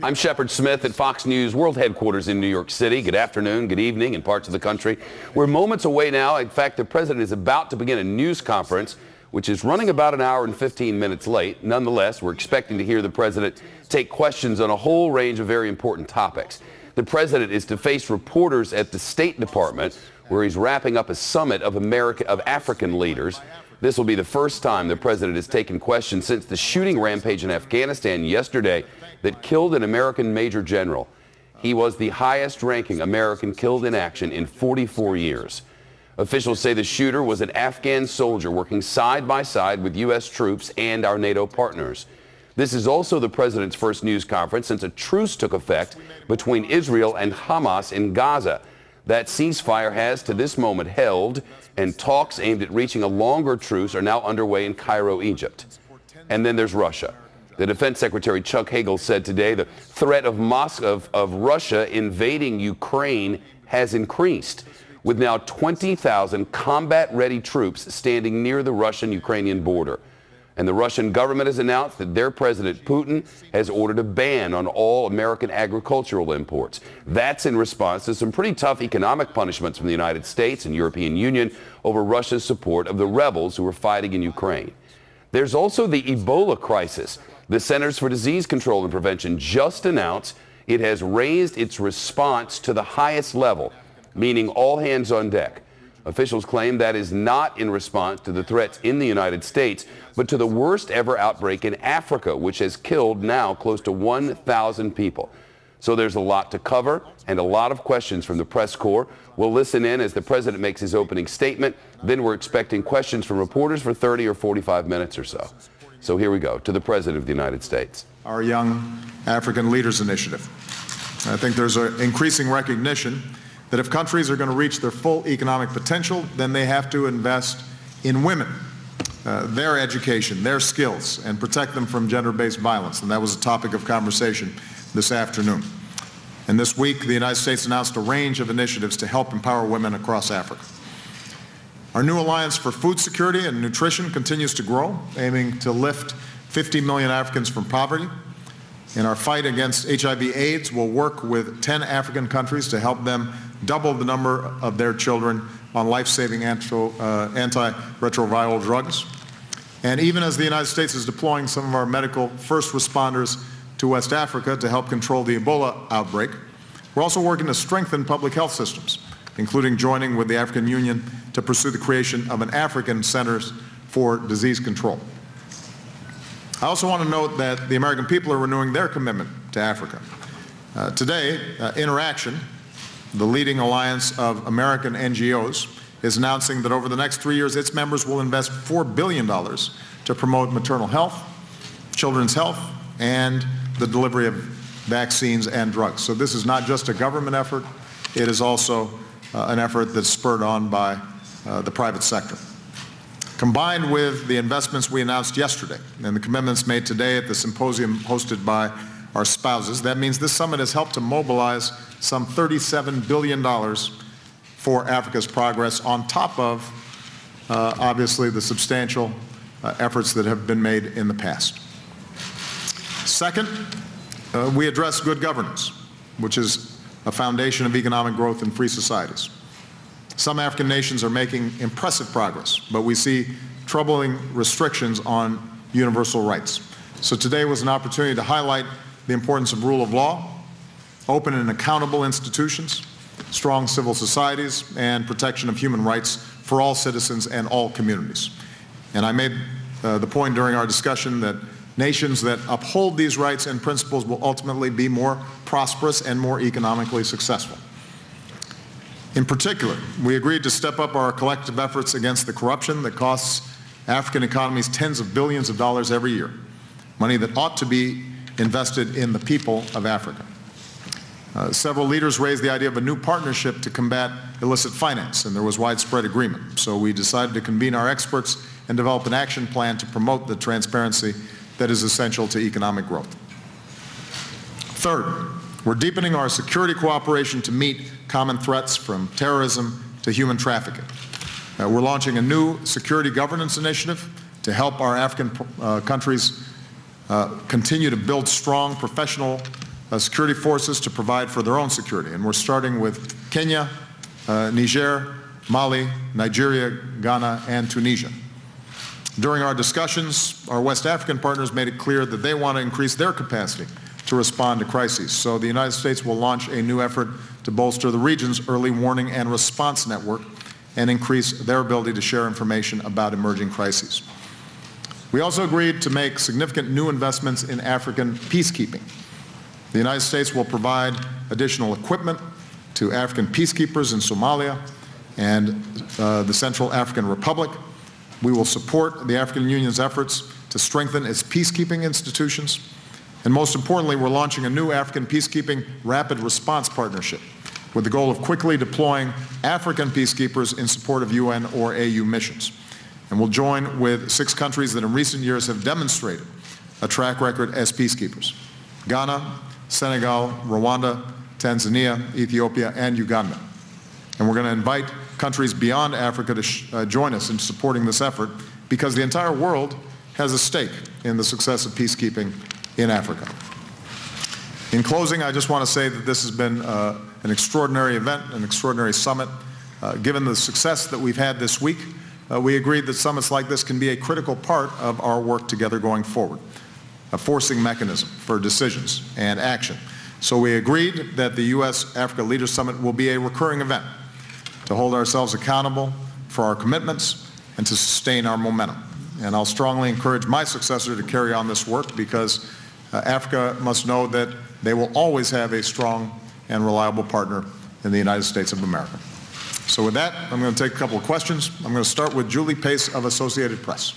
I'm Shepard Smith at Fox News World Headquarters in New York City. Good afternoon, good evening in parts of the country. We're moments away now. In fact, the president is about to begin a news conference, which is running about an hour and 15 minutes late. Nonetheless, we're expecting to hear the president take questions on a whole range of very important topics. The president is to face reporters at the State Department, where he's wrapping up a summit of African leaders. This will be the first time the president has taken questions since the shooting rampage in Afghanistan yesterday that killed an American major general. He was the highest-ranking American killed in action in 44 years. Officials say the shooter was an Afghan soldier working side by side with U.S. troops and our NATO partners. This is also the president's first news conference since a truce took effect between Israel and Hamas in Gaza. That ceasefire has, to this moment, held, and talks aimed at reaching a longer truce are now underway in Cairo, Egypt. And then there's Russia. The Defense Secretary Chuck Hagel said today the threat of Russia invading Ukraine has increased, with now 20,000 combat-ready troops standing near the Russian-Ukrainian border. And the Russian government has announced that their President Putin has ordered a ban on all American agricultural imports. That's in response to some pretty tough economic punishments from the United States and European Union over Russia's support of the rebels who are fighting in Ukraine. There's also the Ebola crisis. The Centers for Disease Control and Prevention just announced it has raised its response to the highest level, meaning all hands on deck. Officials claim that is not in response to the threats in the United States, but to the worst ever outbreak in Africa, which has killed now close to 1,000 people. So there's a lot to cover and a lot of questions from the press corps. We'll listen in as the president makes his opening statement. Then we're expecting questions from reporters for 30 or 45 minutes or so. So here we go to the President of the United States. Our Young African Leaders Initiative. I think there's an increasing recognition that if countries are going to reach their full economic potential, then they have to invest in women, their education, their skills, and protect them from gender-based violence. And that was a topic of conversation this afternoon. And this week, the United States announced a range of initiatives to help empower women across Africa. Our new Alliance for Food Security and Nutrition continues to grow, aiming to lift 50 million Africans from poverty. In our fight against HIV/AIDS, we'll work with 10 African countries to help them double the number of their children on life-saving antiretroviral drugs. And even as the United States is deploying some of our medical first responders to West Africa to help control the Ebola outbreak, we're also working to strengthen public health systems, including joining with the African Union to pursue the creation of an African Centers for Disease Control. I also want to note that the American people are renewing their commitment to Africa. Today, Interaction, the leading alliance of American NGOs, is announcing that over the next 3 years, its members will invest $4 billion to promote maternal health, children's health, and the delivery of vaccines and drugs. So this is not just a government effort, it is also an effort that's spurred on by the private sector. Combined with the investments we announced yesterday and the commitments made today at the symposium hosted by our spouses, that means this summit has helped to mobilize some $37 billion for Africa's progress on top of, obviously, the substantial efforts that have been made in the past. Second, we address good governance, which is a foundation of economic growth in free societies. Some African nations are making impressive progress, but we see troubling restrictions on universal rights. So today was an opportunity to highlight the importance of rule of law, open and accountable institutions, strong civil societies, and protection of human rights for all citizens and all communities. And I made the point during our discussion that nations that uphold these rights and principles will ultimately be more prosperous and more economically successful. In particular, we agreed to step up our collective efforts against the corruption that costs African economies tens of billions of dollars every year, money that ought to be invested in the people of Africa. Several leaders raised the idea of a new partnership to combat illicit finance, and there was widespread agreement. So we decided to convene our experts and develop an action plan to promote the transparency that is essential to economic growth. Third, we're deepening our security cooperation to meet common threats from terrorism to human trafficking. We're launching a new security governance initiative to help our African countries continue to build strong professional security forces to provide for their own security. And we're starting with Kenya, Niger, Mali, Nigeria, Ghana, and Tunisia. During our discussions, our West African partners made it clear that they want to increase their capacity to respond to crises. So the United States will launch a new effort to bolster the region's early warning and response network and increase their ability to share information about emerging crises. We also agreed to make significant new investments in African peacekeeping. The United States will provide additional equipment to African peacekeepers in Somalia and the Central African Republic. We will support the African Union's efforts to strengthen its peacekeeping institutions. And most importantly, we're launching a new African peacekeeping rapid response partnership with the goal of quickly deploying African peacekeepers in support of UN or AU missions. And we'll join with 6 countries that in recent years have demonstrated a track record as peacekeepers: Ghana, Senegal, Rwanda, Tanzania, Ethiopia, and Uganda. And we're going to invite countries beyond Africa to join us in supporting this effort, because the entire world has a stake in the success of peacekeeping in Africa. In closing, I just want to say that this has been an extraordinary event, an extraordinary summit. Given the success that we've had this week, we agreed that summits like this can be a critical part of our work together going forward, a forcing mechanism for decisions and action. So we agreed that the U.S.-Africa Leaders Summit will be a recurring event to hold ourselves accountable for our commitments and to sustain our momentum. And I'll strongly encourage my successor to carry on this work, because Africa must know that they will always have a strong and reliable partner in the United States of America. So with that, I'm going to take a couple of questions. I'm going to start with Julie Pace of Associated Press.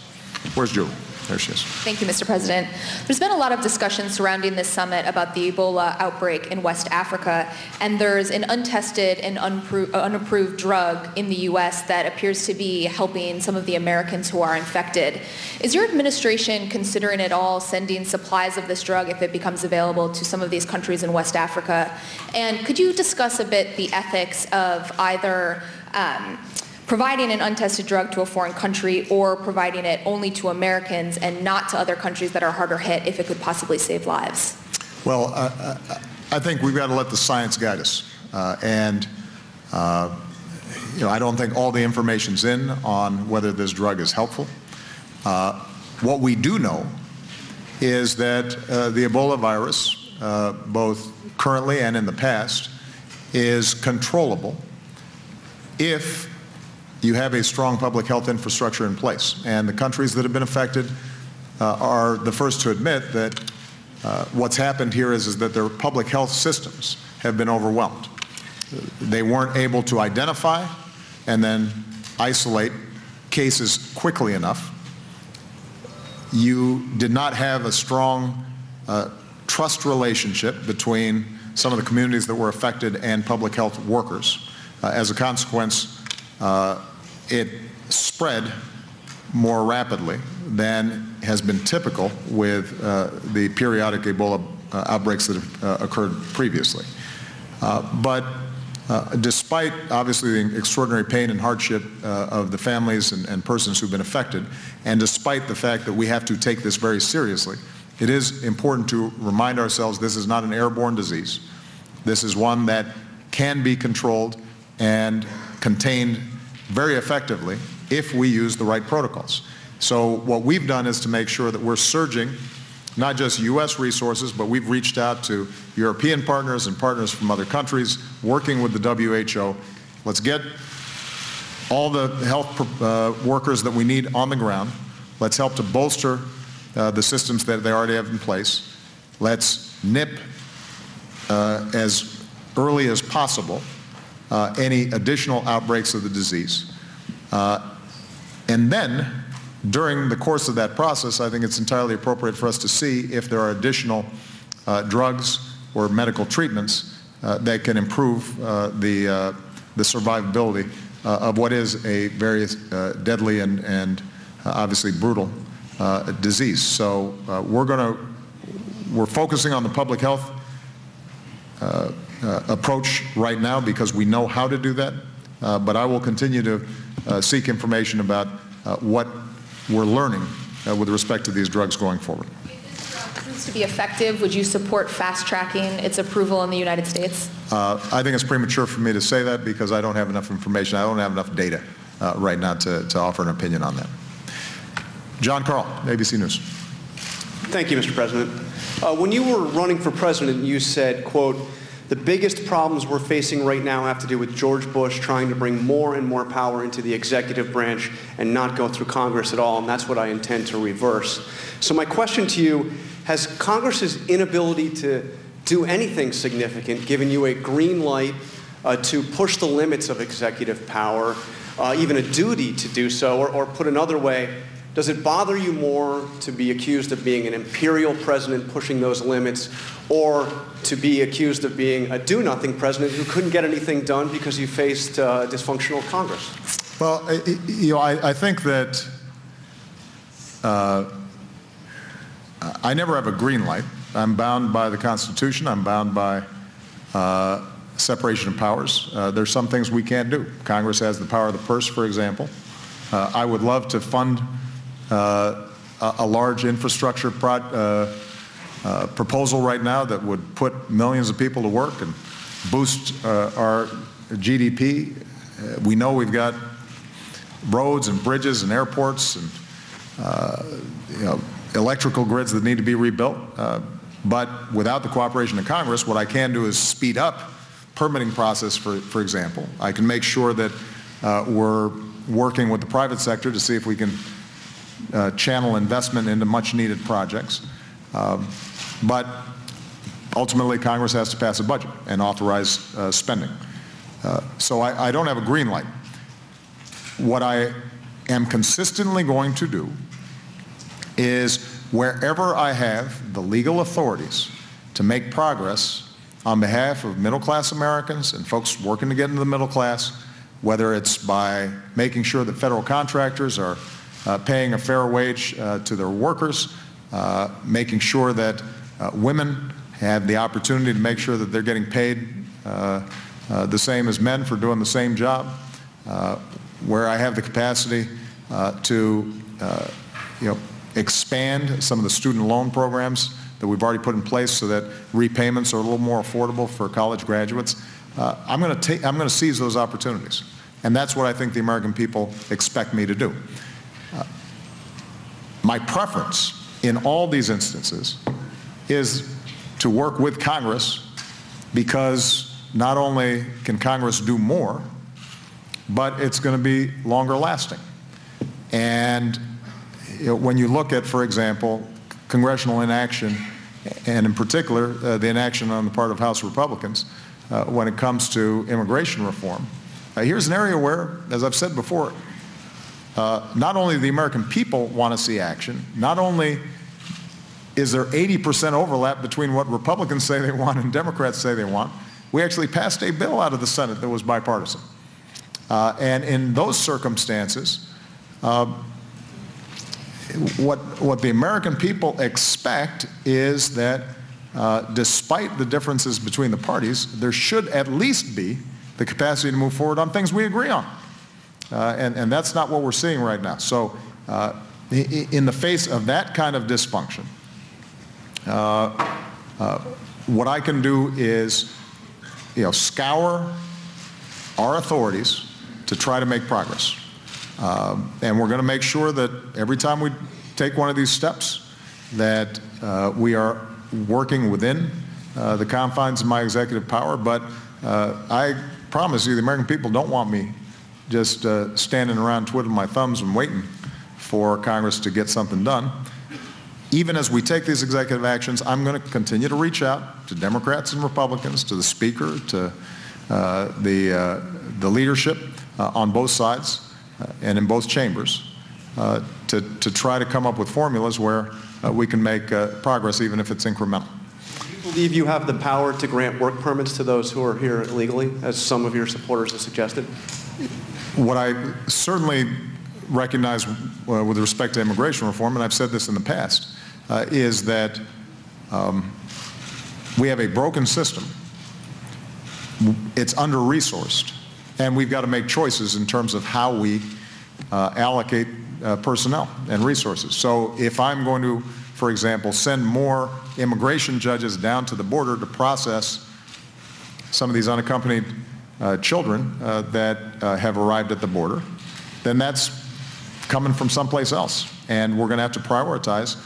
Where's Julie? There she is. Thank you, Mr. President. There's been a lot of discussion surrounding this summit about the Ebola outbreak in West Africa, and there's an untested and unapproved drug in the U.S. that appears to be helping some of the Americans who are infected. Is your administration considering at all sending supplies of this drug, if it becomes available, to some of these countries in West Africa? And could you discuss a bit the ethics of either providing an untested drug to a foreign country or providing it only to Americans and not to other countries that are harder hit if it could possibly save lives? Well, I think we've got to let the science guide us. I don't think all the information's in on whether this drug is helpful. What we do know is that the Ebola virus, both currently and in the past, is controllable if you have a strong public health infrastructure in place. And the countries that have been affected are the first to admit that what's happened here is that their public health systems have been overwhelmed. They weren't able to identify and then isolate cases quickly enough. You did not have a strong trust relationship between some of the communities that were affected and public health workers. As a consequence, it spread more rapidly than has been typical with the periodic Ebola outbreaks that have occurred previously. But despite, obviously, the extraordinary pain and hardship of the families and persons who've been affected, and despite the fact that we have to take this very seriously, it is important to remind ourselves this is not an airborne disease. This is one that can be controlled and contained very effectively if we use the right protocols. So what we've done is to make sure that we're surging not just U.S. resources, but we've reached out to European partners and partners from other countries, working with the WHO. Let's get all the health workers that we need on the ground. Let's help to bolster the systems that they already have in place. Let's nip as early as possible any additional outbreaks of the disease. And then, during the course of that process, I think it's entirely appropriate for us to see if there are additional drugs or medical treatments that can improve the survivability of what is a very deadly and obviously brutal disease. So we're focusing on the public health approach right now because we know how to do that, but I will continue to seek information about what we're learning with respect to these drugs going forward. For this to be effective, would you support fast-tracking its approval in the United States? I think it's premature for me to say that because I don't have enough information. I don't have enough data right now to offer an opinion on that. John Carl, ABC News. Thank you, Mr. President. When you were running for president, you said, quote, "The biggest problems we're facing right now have to do with George Bush trying to bring more and more power into the executive branch and not go through Congress at all, and that's what I intend to reverse." So my question to you, has Congress's inability to do anything significant given you a green light to push the limits of executive power, even a duty to do so, or put another way, does it bother you more to be accused of being an imperial president pushing those limits, or to be accused of being a do-nothing president who couldn't get anything done because you faced a dysfunctional Congress? Well, I think that I never have a green light. I'm bound by the Constitution. I'm bound by separation of powers. There's some things we can't do. Congress has the power of the purse, for example. I would love to fund a large infrastructure proposal right now that would put millions of people to work and boost our GDP. We know we've got roads and bridges and airports and electrical grids that need to be rebuilt. But without the cooperation of Congress, what I can do is speed up permitting process, for example. I can make sure that we're working with the private sector to see if we can channel investment into much-needed projects. But ultimately, Congress has to pass a budget and authorize spending. So I don't have a green light. What I am consistently going to do is wherever I have the legal authorities to make progress on behalf of middle-class Americans and folks working to get into the middle class, whether it's by making sure that federal contractors are paying a fair wage to their workers, making sure that women have the opportunity to make sure that they're getting paid the same as men for doing the same job, where I have the capacity to expand some of the student loan programs that we've already put in place so that repayments are a little more affordable for college graduates. I'm going to seize those opportunities, and that's what I think the American people expect me to do. My preference in all these instances is to work with Congress, because not only can Congress do more, but it's going to be longer lasting. And when you look at, for example, congressional inaction, and in particular the inaction on the part of House Republicans when it comes to immigration reform, here's an area where, as I've said before, not only the American people want to see action, not only is there 80% overlap between what Republicans say they want and Democrats say they want, we actually passed a bill out of the Senate that was bipartisan. And in those circumstances, what the American people expect is that despite the differences between the parties, there should at least be the capacity to move forward on things we agree on. And that's not what we're seeing right now. So in the face of that kind of dysfunction, what I can do is scour our authorities to try to make progress. And we're going to make sure that every time we take one of these steps that we are working within the confines of my executive power. But I promise you the American people don't want me just standing around twiddling my thumbs and waiting for Congress to get something done. Even as we take these executive actions, I'm going to continue to reach out to Democrats and Republicans, to the Speaker, to the leadership on both sides and in both chambers to try to come up with formulas where we can make progress, even if it's incremental. Do you believe you have the power to grant work permits to those who are here illegally, as some of your supporters have suggested? What I certainly recognize with respect to immigration reform, and I've said this in the past, is that we have a broken system. It's under-resourced, and we've got to make choices in terms of how we allocate personnel and resources. So if I'm going to, for example, send more immigration judges down to the border to process some of these unaccompanied children that have arrived at the border, then that's coming from someplace else. And we're going to have to prioritize.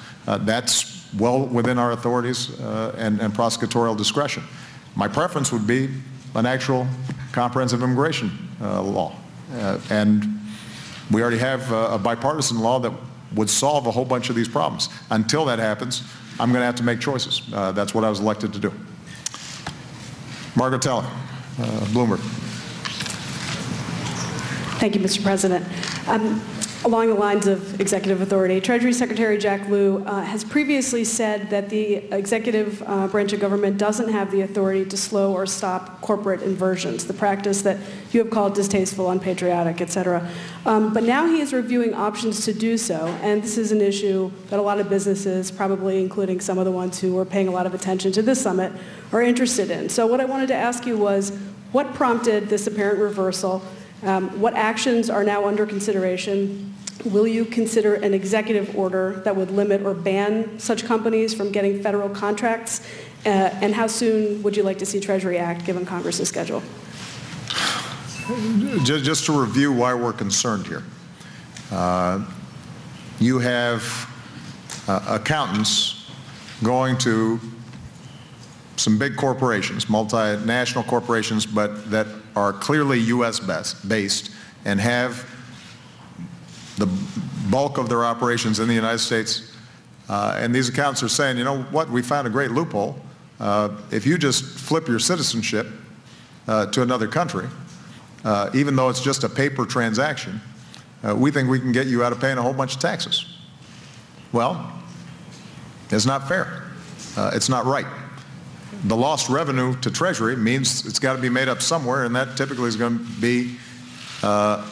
That's well within our authorities and prosecutorial discretion. My preference would be an actual comprehensive immigration law. And we already have a bipartisan law that would solve a whole bunch of these problems. Until that happens, I'm going to have to make choices. That's what I was elected to do. Margaret Teller, Bloomberg. Thank you, Mr. President. Along the lines of executive authority, Treasury Secretary Jack Lew has previously said that the executive branch of government doesn't have the authority to slow or stop corporate inversions, the practice that you have called distasteful, unpatriotic, et cetera. But now he is reviewing options to do so, and this is an issue that a lot of businesses, probably including some of the ones who are paying a lot of attention to this summit, are interested in. So what I wanted to ask you was, what prompted this apparent reversal? What actions are now under consideration? Will you consider an executive order that would limit or ban such companies from getting federal contracts? And how soon would you like to see Treasury act, given Congress's schedule? Just to review why we're concerned here. You have accountants going to some big corporations, multinational corporations, but that are clearly U.S. based and have the bulk of their operations in the United States. And these accountants are saying, you know what, we found a great loophole. If you just flip your citizenship to another country, even though it's just a paper transaction, we think we can get you out of paying a whole bunch of taxes. Well, it's not fair. It's not right. The lost revenue to Treasury means it's got to be made up somewhere, and that typically is going to be a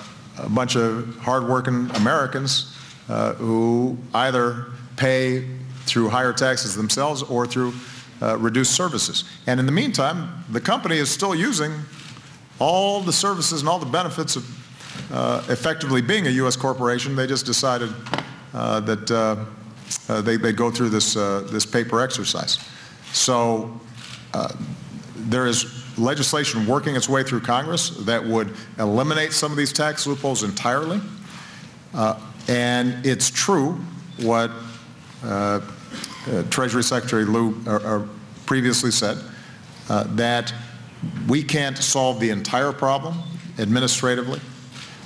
bunch of hardworking Americans who either pay through higher taxes themselves or through reduced services. And in the meantime, the company is still using all the services and all the benefits of effectively being a U.S. corporation. They just decided that they go through this paper exercise. So there is legislation working its way through Congress that would eliminate some of these tax loopholes entirely. And it's true what Treasury Secretary Lew previously said, that we can't solve the entire problem administratively.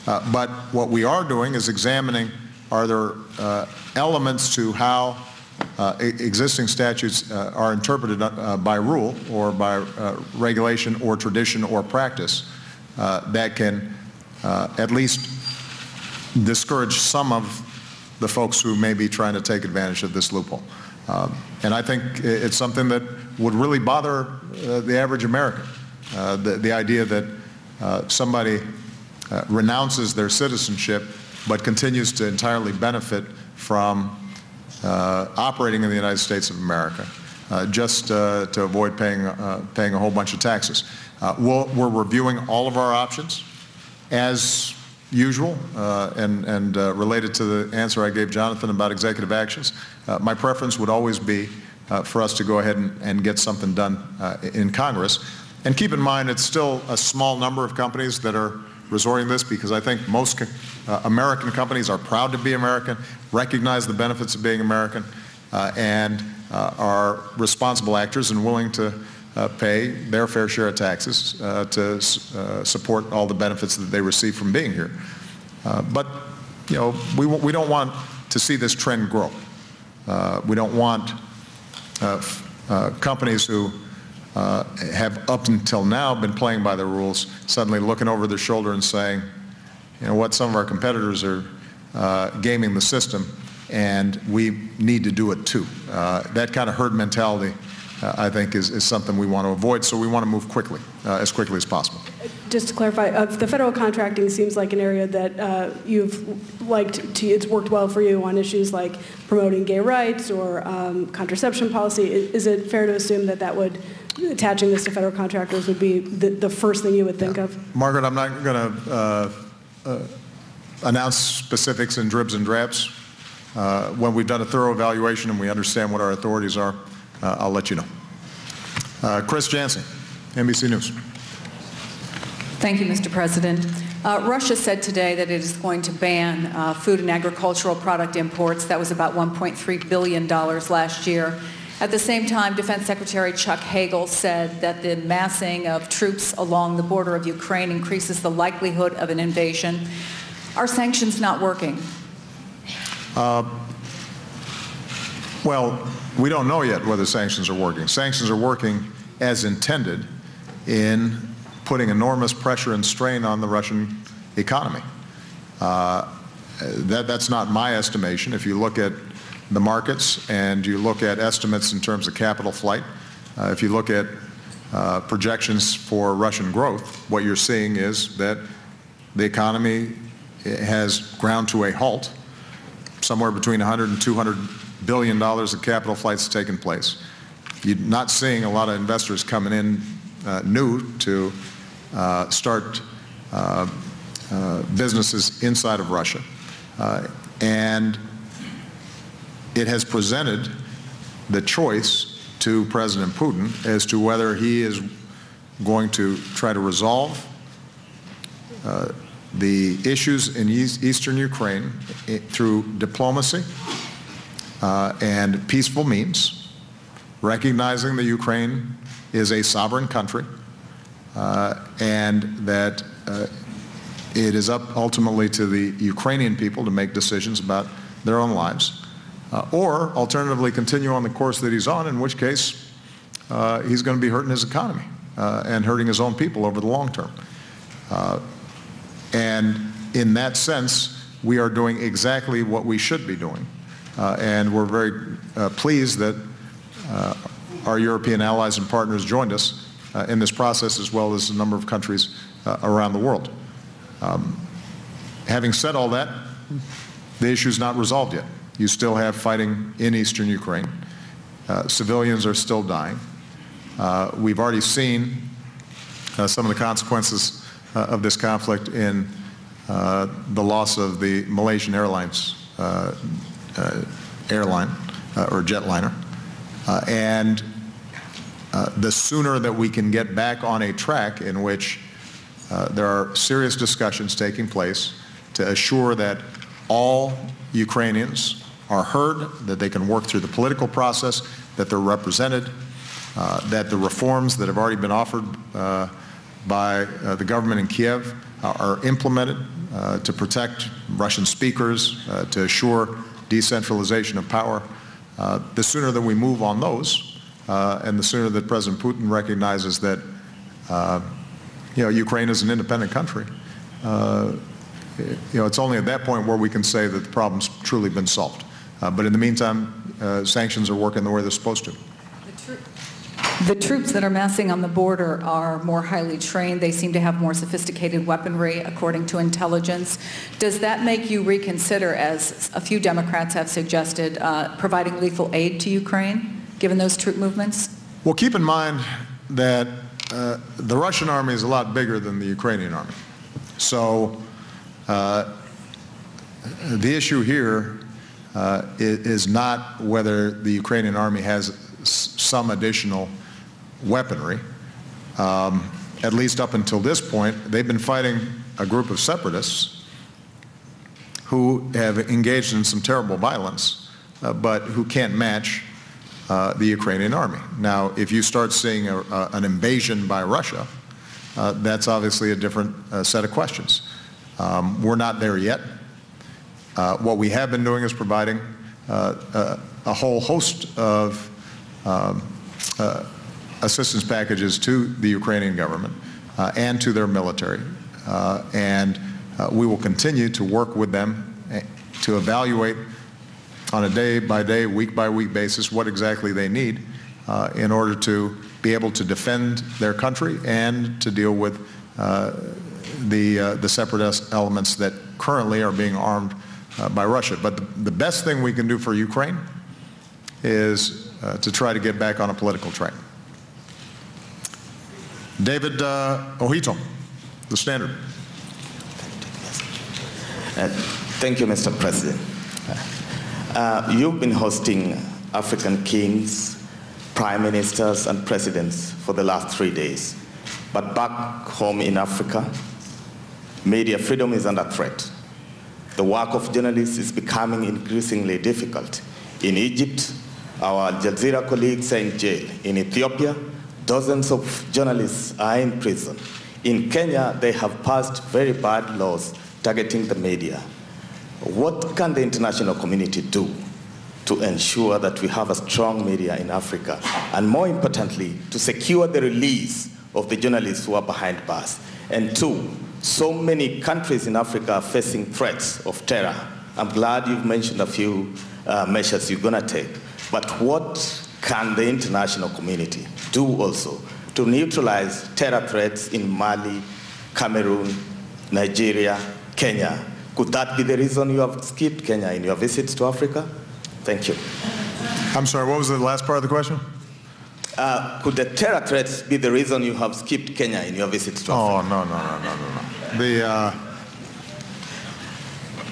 But what we are doing is examining, are there elements to how existing statutes are interpreted by rule or by regulation or tradition or practice that can at least discourage some of the folks who may be trying to take advantage of this loophole. And I think it's something that would really bother the average American, the idea that somebody renounces their citizenship but continues to entirely benefit from operating in the United States of America, just to avoid paying a whole bunch of taxes. We're reviewing all of our options, as usual, and related to the answer I gave Jonathan about executive actions. My preference would always be for us to go ahead and get something done in Congress. And keep in mind, it's still a small number of companies that are resorting to this, because I think most American companies are proud to be American, recognize the benefits of being American, and are responsible actors and willing to pay their fair share of taxes to support all the benefits that they receive from being here. But you know, we don't want to see this trend grow. We don't want companies who have up until now been playing by the rules suddenly looking over their shoulder and saying, you know what, some of our competitors are gaming the system and we need to do it too. That kind of herd mentality, I think, is something we want to avoid, so we want to move quickly, as quickly as possible. Just to clarify, the federal contracting seems like an area that you've liked to, it's worked well for you on issues like promoting gay rights or contraception policy. Is it fair to assume that that would, attaching this to federal contractors would be the first thing you would think of? Margaret, I'm not going to announce specifics in dribs and drabs. when we've done a thorough evaluation and we understand what our authorities are, I'll let you know. Chris Jansen, NBC News. Thank you, Mr. President. Russia said today that it is going to ban food and agricultural product imports. That was about $1.3 billion last year. At the same time, Defense Secretary Chuck Hagel said that the massing of troops along the border of Ukraine increases the likelihood of an invasion. Are sanctions not working? Well, we don't know yet whether sanctions are working. Sanctions are working as intended in putting enormous pressure and strain on the Russian economy. That's not my estimation. If you look at the markets and you look at estimates in terms of capital flight, if you look at projections for Russian growth, what you're seeing is that the economy has ground to a halt. Somewhere between $100 and $200 billion of capital flights taking place. You're not seeing a lot of investors coming in new to start businesses inside of Russia. And it has presented the choice to President Putin as to whether he is going to try to resolve the issues in eastern Ukraine through diplomacy and peaceful means, recognizing that Ukraine is a sovereign country and that it is up ultimately to the Ukrainian people to make decisions about their own lives, or alternatively continue on the course that he's on, in which case he's going to be hurting his economy and hurting his own people over the long term. And in that sense, we are doing exactly what we should be doing. And we're very pleased that our European allies and partners joined us in this process, as well as a number of countries around the world. Having said all that, the issue is not resolved yet. You still have fighting in eastern Ukraine. Civilians are still dying. We've already seen some of the consequences of this conflict in the loss of the Malaysian Airlines airline or jetliner. And the sooner that we can get back on a track in which there are serious discussions taking place to assure that all Ukrainians are heard, that they can work through the political process, that they're represented, that the reforms that have already been offered by the government in Kiev are implemented to protect Russian speakers, to assure decentralization of power. The sooner that we move on those, and the sooner that President Putin recognizes that Ukraine is an independent country, it's only at that point where we can say that the problem's truly been solved. But in the meantime, sanctions are working the way they're supposed to. The troops that are massing on the border are more highly trained. They seem to have more sophisticated weaponry, according to intelligence. Does that make you reconsider, as a few Democrats have suggested, providing lethal aid to Ukraine, given those troop movements? Well, keep in mind that the Russian army is a lot bigger than the Ukrainian army. So the issue here is not whether the Ukrainian army has some additional weaponry. At least up until this point, they've been fighting a group of separatists who have engaged in some terrible violence, but who can't match the Ukrainian army. Now, if you start seeing an invasion by Russia, that's obviously a different set of questions. We're not there yet. What we have been doing is providing a whole host of assistance packages to the Ukrainian government and to their military. And we will continue to work with them to evaluate on a day-by-day, week-by-week basis what exactly they need in order to be able to defend their country and to deal with the separatist elements that currently are being armed by Russia. But the best thing we can do for Ukraine is to try to get back on a political track. David Ojito, The Standard. Thank you, Mr. President. You've been hosting African kings, prime ministers, and presidents for the last 3 days. But back home in Africa, media freedom is under threat. The work of journalists is becoming increasingly difficult. In Egypt, our Al Jazeera colleagues are in jail. In Ethiopia, dozens of journalists are in prison. In Kenya, they have passed very bad laws targeting the media. What can the international community do to ensure that we have a strong media in Africa, and more importantly, to secure the release of the journalists who are behind bars? And two, so many countries in Africa are facing threats of terror. I'm glad you've mentioned a few measures you're going to take. But what can the international community do also to neutralize terror threats in Mali, Cameroon, Nigeria, Kenya? Could that be the reason you have skipped Kenya in your visits to Africa? Thank you. I'm sorry, what was the last part of the question? Could the terror threats be the reason you have skipped Kenya in your visits to Africa? Oh, no.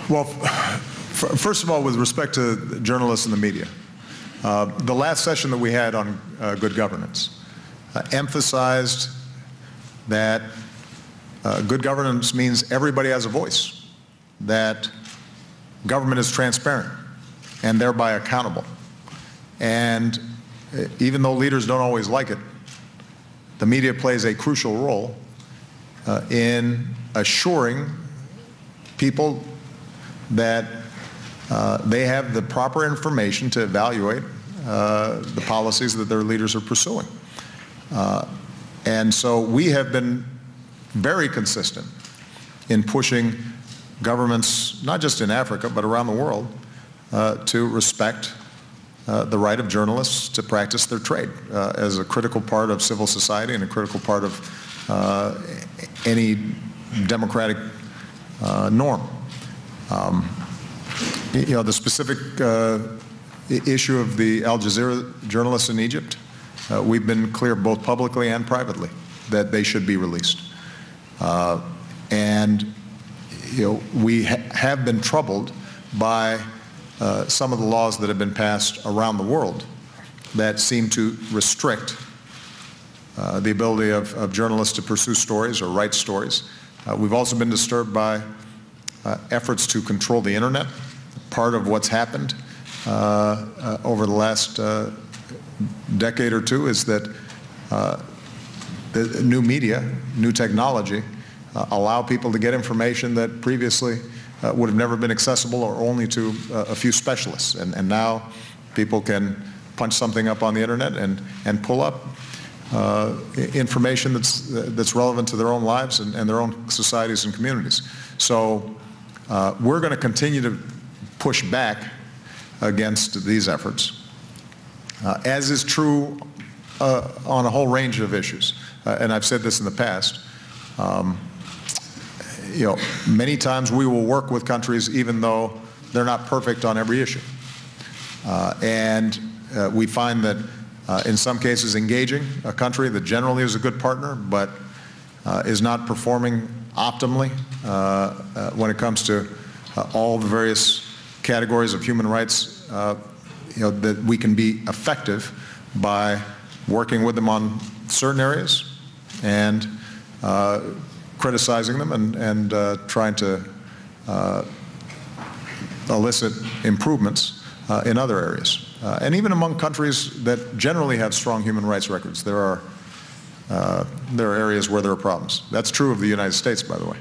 Well, first of all, with respect to journalists and the media, the last session that we had on good governance emphasized that good governance means everybody has a voice, that government is transparent and thereby accountable. And even though leaders don't always like it, the media plays a crucial role in assuring people that they have the proper information to evaluate the policies that their leaders are pursuing. And so we have been very consistent in pushing governments, not just in Africa, but around the world, to respect the right of journalists to practice their trade as a critical part of civil society and a critical part of any democratic norm. The specific issue of the Al Jazeera journalists in Egypt, we've been clear both publicly and privately that they should be released. And we have been troubled by some of the laws that have been passed around the world that seem to restrict the ability of journalists to pursue stories or write stories. We've also been disturbed by efforts to control the internet. Part of what's happened over the last decade or two is that the new media, new technology, allow people to get information that previously would have never been accessible or only to a few specialists. And now people can punch something up on the internet and pull up information that's relevant to their own lives and their own societies and communities. So we're going to continue to push back against these efforts, as is true on a whole range of issues. And I've said this in the past. Many times we will work with countries even though they're not perfect on every issue. And we find that in some cases engaging a country that generally is a good partner but is not performing optimally when it comes to all the various categories of human rights, that we can be effective by working with them on certain areas and criticizing them and trying to elicit improvements in other areas. And even among countries that generally have strong human rights records, there are areas where there are problems. That's true of the United States, by the way.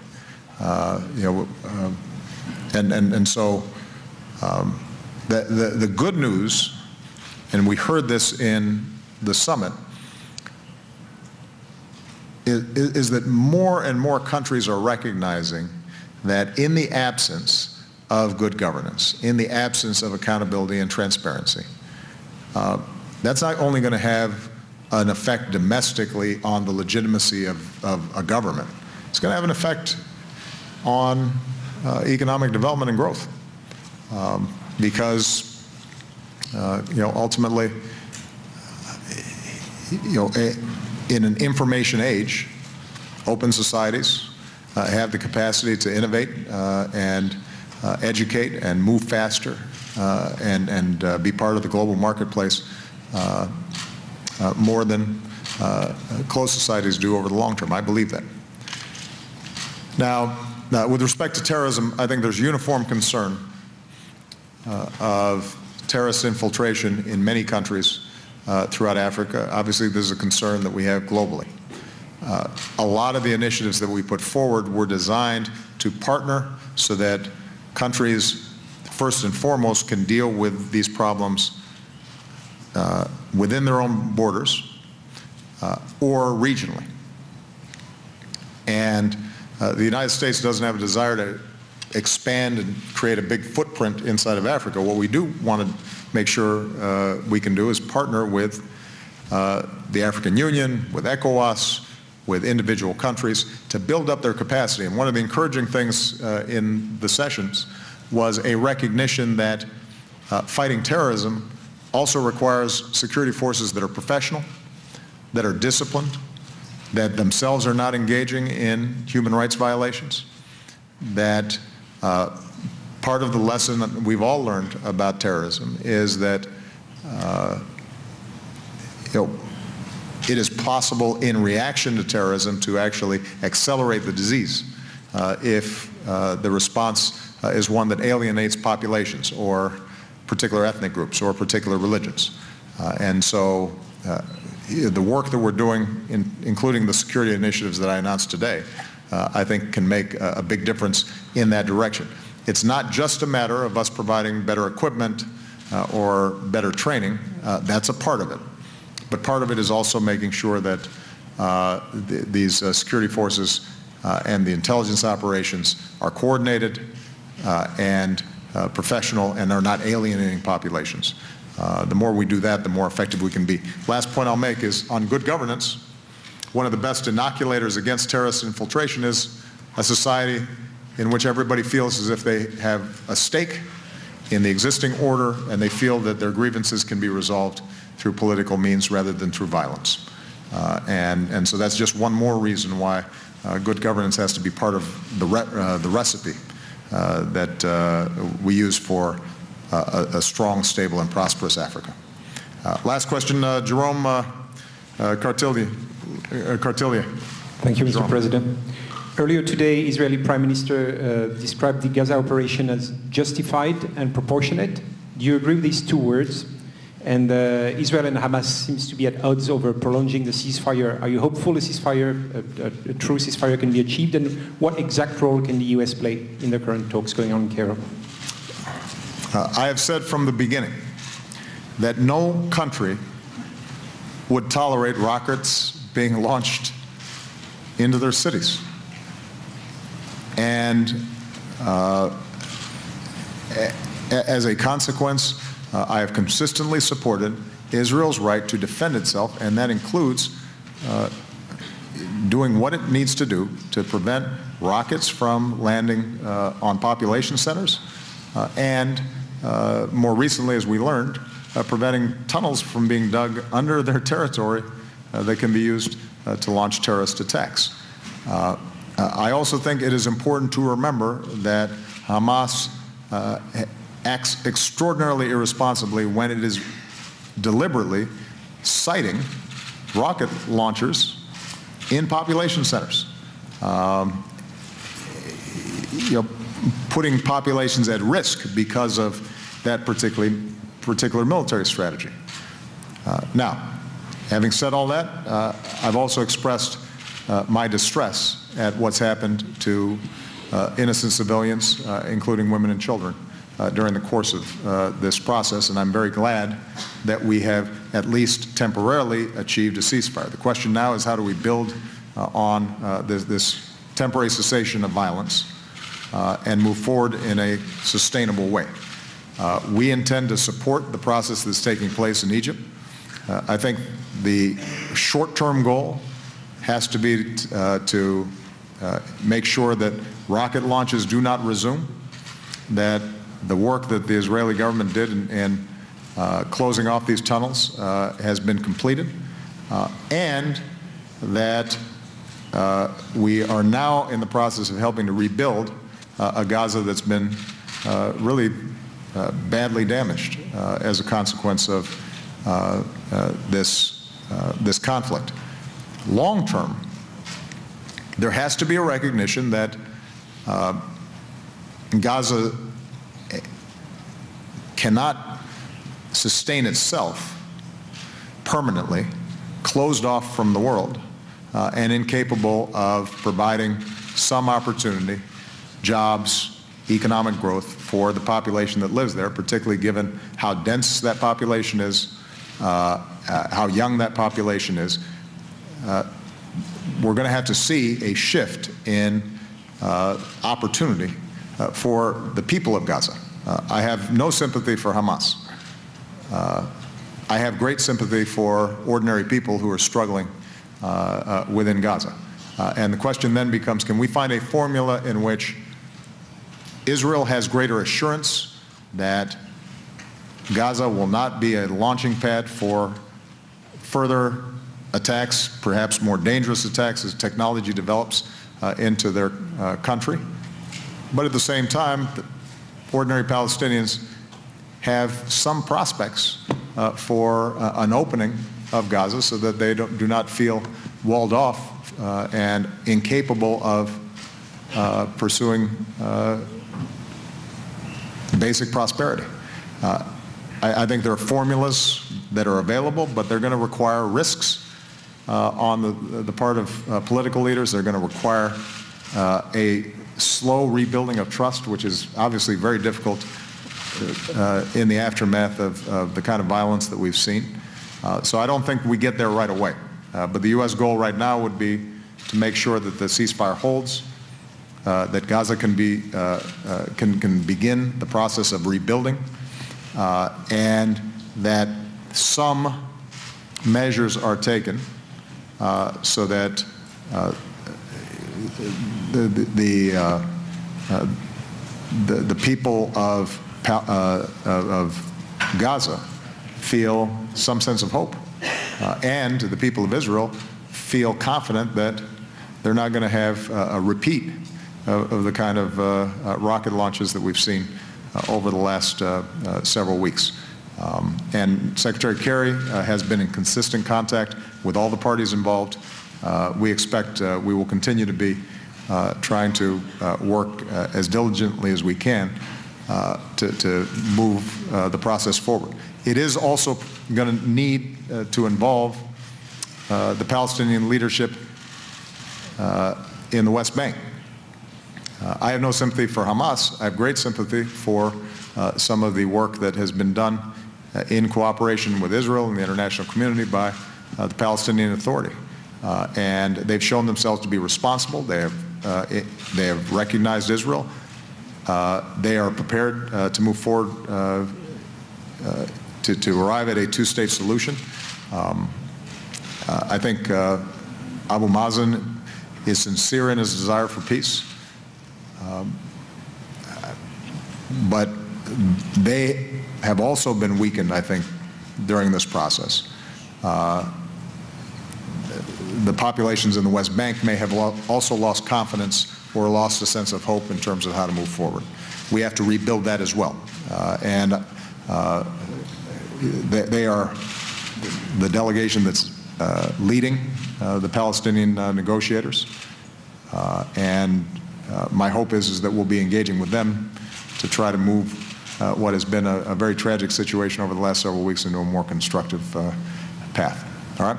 So the good news, and we heard this in the summit, is that more and more countries are recognizing that in the absence of good governance, in the absence of accountability and transparency, that's not only going to have an effect domestically on the legitimacy of a government, it's going to have an effect on economic development and growth. Because ultimately, in an information age, open societies have the capacity to innovate and educate and move faster and be part of the global marketplace more than closed societies do over the long term. I believe that. Now, with respect to terrorism, I think there's uniform concern of terrorist infiltration in many countries throughout Africa. Obviously, this is a concern that we have globally. A lot of the initiatives that we put forward were designed to partner so that countries, first and foremost, can deal with these problems within their own borders or regionally. And the United States doesn't have a desire to expand and create a big footprint inside of Africa. What we do want to make sure we can do is partner with the African Union, with ECOWAS, with individual countries to build up their capacity. And one of the encouraging things in the sessions was a recognition that fighting terrorism also requires security forces that are professional, that are disciplined, that themselves are not engaging in human rights violations, that part of the lesson that we've all learned about terrorism is that it is possible in reaction to terrorism to actually accelerate the disease if the response is one that alienates populations or particular ethnic groups or particular religions. And so the work that we're doing, including the security initiatives that I announced today, I think can make a big difference in that direction. It's not just a matter of us providing better equipment or better training. That's a part of it. But part of it is also making sure that these security forces and the intelligence operations are coordinated and professional and are not alienating populations. The more we do that, the more effective we can be. Last point I'll make is on good governance. One of the best inoculators against terrorist infiltration is a society in which everybody feels as if they have a stake in the existing order and they feel that their grievances can be resolved through political means rather than through violence. And so that's just one more reason why good governance has to be part of the recipe that we use for a strong, stable, and prosperous Africa. Last question, Jerome Cartilia. Thank you, Mr. President. Earlier today, Israeli Prime Minister described the Gaza operation as justified and proportionate. Do you agree with these two words? And Israel and Hamas seems to be at odds over prolonging the ceasefire. Are you hopeful a true ceasefire can be achieved? And what exact role can the U.S. play in the current talks going on in Cairo? I have said from the beginning that no country would tolerate rockets being launched into their cities. And as a consequence, I have consistently supported Israel's right to defend itself, and that includes doing what it needs to do to prevent rockets from landing on population centers, and more recently, as we learned, preventing tunnels from being dug under their territory that can be used to launch terrorist attacks. I also think it is important to remember that Hamas acts extraordinarily irresponsibly when it is deliberately siting rocket launchers in population centers, putting populations at risk because of that particular military strategy. Now, having said all that, I've also expressed my distress at what's happened to innocent civilians, including women and children, during the course of this process, and I'm very glad that we have at least temporarily achieved a ceasefire. The question now is how do we build on this temporary cessation of violence and move forward in a sustainable way. We intend to support the process that's taking place in Egypt. I think the short-term goal has to be to make sure that rocket launches do not resume, that the work that the Israeli government did in closing off these tunnels has been completed, and that we are now in the process of helping to rebuild a Gaza that's been really badly damaged as a consequence of this conflict. Long term, there has to be a recognition that Gaza cannot sustain itself permanently, closed off from the world, and incapable of providing some opportunity, jobs, economic growth for the population that lives there, particularly given how dense that population is, how young that population is. We're going to have to see a shift in opportunity for the people of Gaza. I have no sympathy for Hamas. I have great sympathy for ordinary people who are struggling within Gaza. And the question then becomes, can we find a formula in which Israel has greater assurance that Gaza will not be a launching pad for further attacks, perhaps more dangerous attacks as technology develops into their country. But at the same time, ordinary Palestinians have some prospects for an opening of Gaza so that they do not feel walled off and incapable of pursuing basic prosperity. I think there are formulas that are available, but they're going to require risks on the part of political leaders. They're going to require a slow rebuilding of trust, which is obviously very difficult in the aftermath of the kind of violence that we've seen. So I don't think we get there right away. But the U.S. goal right now would be to make sure that the ceasefire holds, that Gaza can begin the process of rebuilding, and that some measures are taken so that the people of Gaza feel some sense of hope, and the people of Israel feel confident that they're not going to have a repeat of the kind of rocket launches that we've seen over the last several weeks. And Secretary Kerry has been in consistent contact with all the parties involved. We expect we will continue to be trying to work as diligently as we can to move the process forward. It is also going to need to involve the Palestinian leadership in the West Bank. I have no sympathy for Hamas. I have great sympathy for some of the work that has been done in cooperation with Israel and the international community by the Palestinian Authority. And they've shown themselves to be responsible. They have recognized Israel. They are prepared to move forward to arrive at a two-state solution. I think Abu Mazen is sincere in his desire for peace. But they have also been weakened, I think, during this process. The populations in the West Bank may have also lost confidence or lost a sense of hope in terms of how to move forward. We have to rebuild that as well. They are the delegation that's leading the Palestinian negotiators. My hope is that we'll be engaging with them to try to move what has been a very tragic situation over the last several weeks into a more constructive path. All right?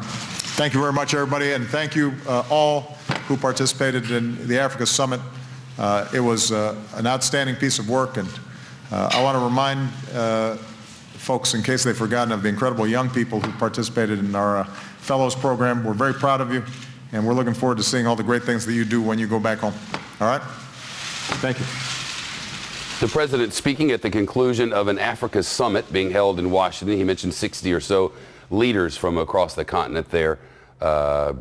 Thank you very much, everybody, and thank you all who participated in the Africa Summit. It was an outstanding piece of work, and I want to remind folks, in case they've forgotten, of the incredible young people who participated in our Fellows program. We're very proud of you, and we're looking forward to seeing all the great things that you do when you go back home. All right? Thank you. The president speaking at the conclusion of an Africa Summit being held in Washington. He mentioned 60 or so leaders from across the continent there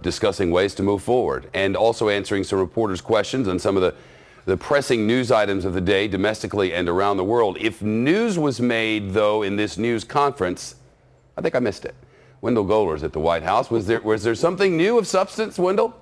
discussing ways to move forward, and also answering some reporters' questions on some of the pressing news items of the day domestically and around the world. If news was made, though, in this news conference, I think I missed it. Wendell Golders at the White House. Was there something new of substance, Wendell?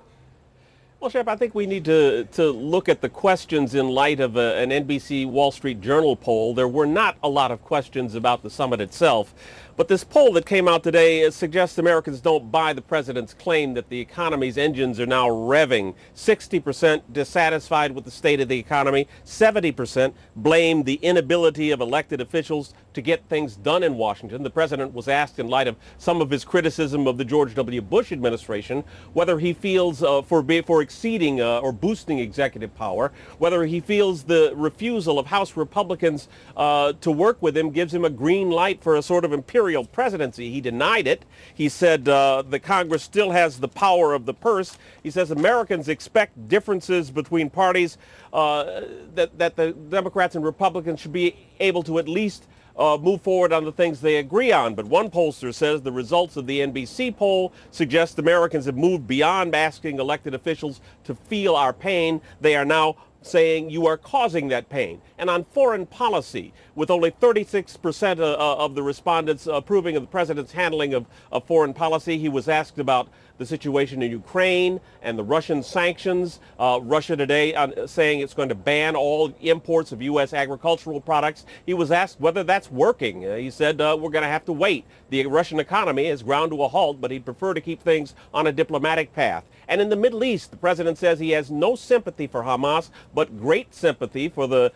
Well, Shep, I think we need to look at the questions in light of an NBC Wall Street Journal poll. There were not a lot of questions about the summit itself, but this poll that came out today suggests Americans don't buy the president's claim that the economy's engines are now revving. 60% dissatisfied with the state of the economy. 70% blame the inability of elected officials to get things done in Washington. The president was asked, in light of some of his criticism of the George W. Bush administration, whether he feels for exceeding or boosting executive power, whether he feels the refusal of House Republicans to work with him gives him a green light for a sort of imperial presidency. He denied it. He said the Congress still has the power of the purse. He says Americans expect differences between parties, that the Democrats and Republicans should be able to at least move forward on the things they agree on. But one pollster says the results of the NBC poll suggest Americans have moved beyond asking elected officials to feel our pain. They are now saying you are causing that pain. And on foreign policy, with only 36% of the respondents approving of the president's handling of foreign policy, he was asked about the situation in Ukraine and the Russian sanctions. Russia today saying it's going to ban all imports of U.S. agricultural products. He was asked whether that's working. He said, we're going to have to wait. The Russian economy has ground to a halt, but he'd prefer to keep things on a diplomatic path. And in the Middle East, the president says he has no sympathy for Hamas, but great sympathy for the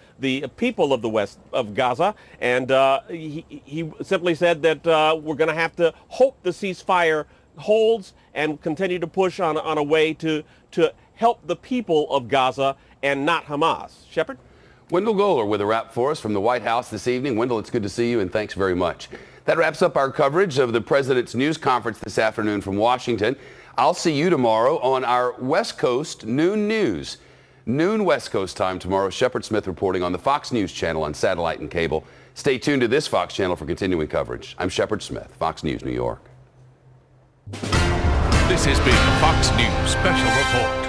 people of the west of Gaza. And he simply said that we're going to have to hope the ceasefire holds and continue to push on a way to help the people of Gaza and not Hamas. Shepard? Wendell Goler with a wrap for us from the White House this evening. Wendell, it's good to see you, and thanks very much. That wraps up our coverage of the president's news conference this afternoon from Washington. I'll see you tomorrow on our West Coast Noon News. Noon West Coast time tomorrow. Shepard Smith reporting on the Fox News channel on satellite and cable. Stay tuned to this Fox channel for continuing coverage. I'm Shepard Smith, Fox News, New York. This has been a Fox News Special Report.